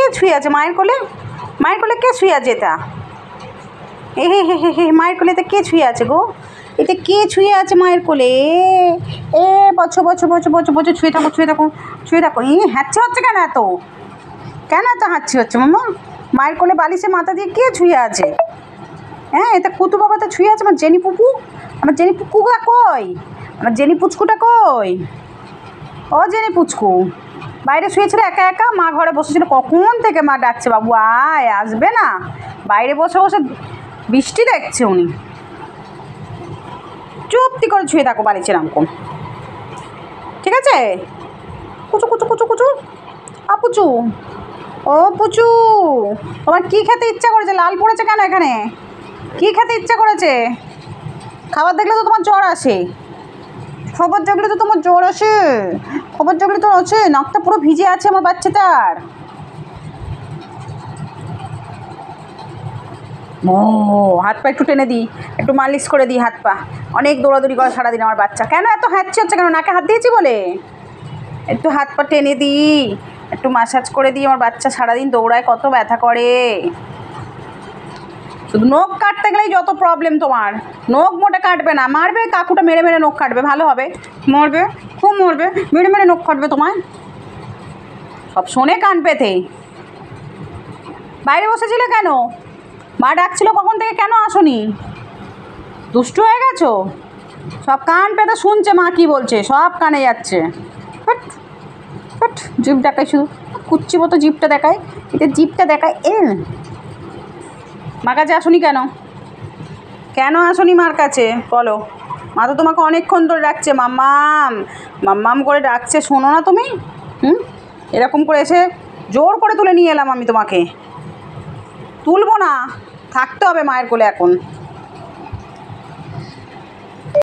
কে শুয়ে আছে মায়ের কোলে? মায়ের কোলে কে শুয়ে আছে? এটা এ হে হে হে হে, মায়ের কোলে এটা কে শুয়ে আছে গো? এটা কে শুয়ে আছে মায়ের কোলে? এ বছর বছর বছর বছর বছর ছুঁয়ে থাকো ছুঁয়ে থাকো ছুঁয়ে থাকো। হাঁচি হচ্ছে কেন এত? কেন এত হাঁচি হচ্ছে মামা? মায়ের কোলে বালিশে মাথা দিয়ে কে ছুঁয়ে আছে? হ্যাঁ, এটা কুতু বাবা তো ছুঁয়ে আছে। আমার জেনি পুপু, আমার জেনি পুকুটা কই? আমার জেনি পুচকুটা কই? ও জেনি পুচকু বাইরে শুয়েছিল একা একা, মা ঘরে বসেছিল। কখন থেকে মা ডাকছে, বাবু আয়, আসবে না? বাইরে বসে বসে বৃষ্টি দেখছে উনি। চুপটি করে ছুঁয়ে থাকো বালিশের আমকম, ঠিক আছে? কুচু কুচু কুচু কুচু আপুচু, ও পুচু, তোমার কী খেতে ইচ্ছা করেছে? লাল পড়েছে কেন এখানে? কী খেতে ইচ্ছা করেছে? খাবার দেখলে তো তোমার জ্বর আসে। খবর জাগলে তো তোমার জ্বর আসে। খবর জাগলে তো আছে। নাকটা পুরো ভিজে আছে আমার বাচ্চাটার। ও, হাত পা একটু টেনে দিই, একটু মালিশ করে দিই হাত পা। অনেক দৌড়াদৌড়ি করে সারাদিন আমার বাচ্চা। কেন এত হাঁচি হচ্ছে কেন? নাকে হাত দিয়েছি বলে? একটু হাত পা টেনে দিই, একটু ম্যাসাজ করে দিই। আমার বাচ্চা সারাদিন দৌড়ায়, কত ব্যথা করে। শুধু নখ কাটতে গেলেই যত প্রবলেম তোমার। নখ মোটে কাটবে না, মারবে, কাকুটা মেরে মেরে নখ কাটবে, ভালো হবে? মরবে, খুব মরবে, মেরে মেরে নখ কাটবে তোমায়। সব শোনে কান পেতে। বাইরে বসেছিলে কেন? মা ডাকছিল কখন থেকে, কেন আসোনি? দুষ্টু হয়ে গেছো? সব কান পেতে শুনছে মা কী বলছে, সব কানে যাচ্ছে। বাট বাট জিভ দেখায় শুধু, কুচ্ছি মতো জিভটা দেখায়। এটা জিভটা দেখায়। মার কাছে আসোনি কেন? কেন আসোনি মার কাছে বলো? মা তো তোমাকে অনেকক্ষণ ধরে ডাকছে, মাম্মাম মাম্মাম করে ডাকছে, শোনো না তুমি? এরকম করে এসে জোর করে তুলে নিয়ে এলাম আমি তোমাকে। তুলবো না, থাকতে হবে মায়ের কোলে এখন।